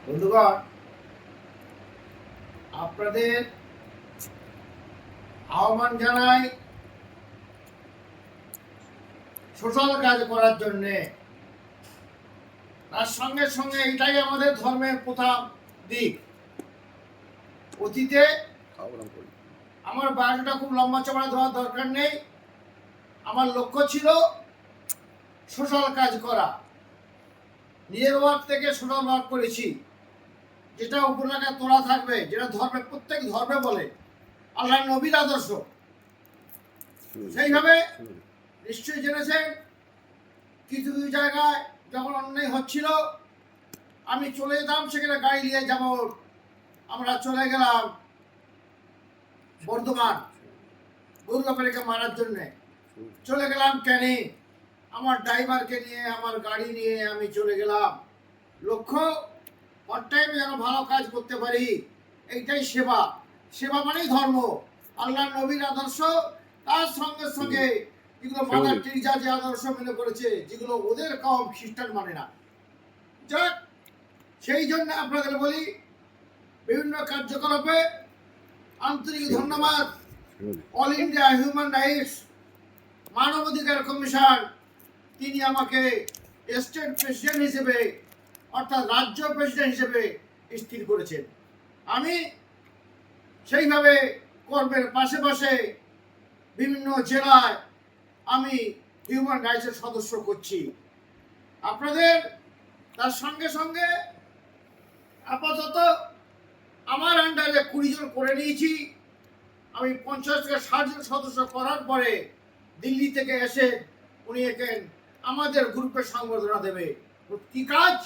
বন্ধুগণ, আপনাদের আহ্বান জানাই সোশ্যাল কাজ করার জন্য। তার সঙ্গে সঙ্গে এটাই আমাদের ধর্মের প্রথম দিক। অতীতে আমার বায়োডাটা খুব লম্বা চড়া দেওয়ার দরকার নেই। আমার লক্ষ্য ছিল সোশ্যাল কাজ করা। নিজের ওয়ার্ক থেকে সোশ্যাল ওয়ার্ক করেছি, যেটা উপরলাগায় তোলা থাকবে, যেটা ধর্মের প্রত্যেক ধর্মে বলে আল্লাহ নবীর আদর্শ। সেইভাবে নিশ্চয়ই জেনেছেন, কিছু কিছু জায়গায় যখন অন্যায় হচ্ছিল আমি চলে যেতাম, সেখানে গাড়ি নিয়ে যেমন আমরা চলে গেলাম বর্ধমান দুর্গাপুরীকে মারার জন্যে, চলে গেলাম ক্যানিং, আমার ড্রাইভারকে নিয়ে আমার গাড়ি নিয়ে আমি চলে গেলাম। লক্ষ্য অন টাইমে যেন ভালো কাজ করতে পারি। এইটাই সেবা। সেবা মানেই ধর্ম, আল্লাহ নবীর আদর্শ। তার সঙ্গে সঙ্গে যেগুলো মাদার টেরিজা যে আদর্শ মেনে করেছে, যেগুলো ওদের কম খ্রিস্টান মানে না। যাক, সেই জন্য আপনাদের বলি, বিভিন্ন কার্যকলাপে আন্তরিক ধন্যবাদ। অল ইন্ডিয়া হিউম্যান রাইটস মানবাধিকার কমিশন, তিনি আমাকে স্টেট প্রেসিডেন্ট হিসেবে, অর্থাৎ রাজ্য প্রেসিডেন্ট হিসেবে স্থির করেছেন। আমি সেইভাবে কর্মের পাশে পাশে বিভিন্ন জেলায় আমি হিউম্যান রাইটসের সদস্য করছি আপনাদের। তার সঙ্গে সঙ্গে আপাতত আমার আন্ডারে 20 জন করে নিয়েছি। আমি 50 থেকে 60 জন সদস্য করার পরে দিল্লি থেকে এসে উনি এখানে আমাদের গ্রুপে সংবর্ধনা দেবে। কি কাজ?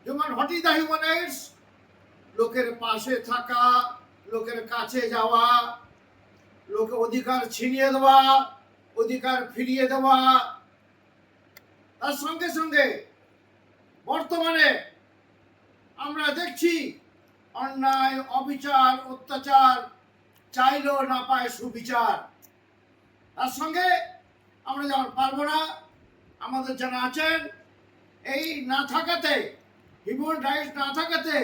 What is the human rights? লোকের পাশে থাকা, লোকের কাছে যাওয়া, লোকের অধিকার ছিনিয়ে দেওয়া, অধিকার ফিরিয়ে দেওয়া। তার সঙ্গে সঙ্গে বর্তমানে আমরা দেখছি অন্যায়, অবিচার, অত্যাচার চাইলেও না পায় সুবিচার। তার সঙ্গে আমরা যেমন পারবো না, আমাদের যারা আছেন এই না থাকাতে, হিউম্যান রাইটস না থাকাতে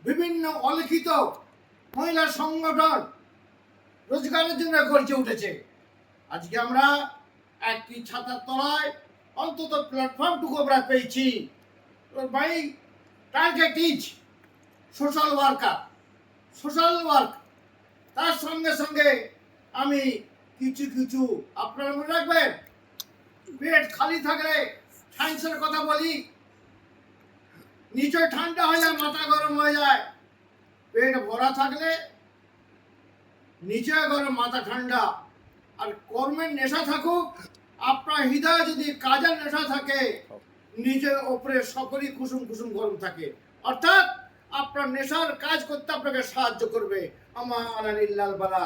বিভিন্ন অলিখিত মহিলা সংগঠন রোজগারের জন্য গড়ে উঠেছে। আজকে আমরা একটি ছাতার তলায় অন্তত প্ল্যাটফর্মটুকু আমরা পেয়েছি। ভাই, target is social worker, social work. তার সঙ্গে সঙ্গে আমি কিছু কিছু, আপনারা মনে রাখবেন, পেট খালি থাকলে সায়েন্সের কথা বলি, নিচে ঠান্ডা হয়ে যায়, মাথা গরম হয়ে যায়। পেট ভরা থাকলে নিচে গরম, মাথা ঠান্ডা। আর কর্মের নেশা থাকুক, আপনার হৃদয়ে যদি কাজের নেশা থাকে, নিজের ওপরে সকলই কুসুম কুসুম গরম থাকে। অর্থাৎ আপনার নেশার কাজ করতে আপনাকে সাহায্য করবে। আমার আলানিল্লাল বালা।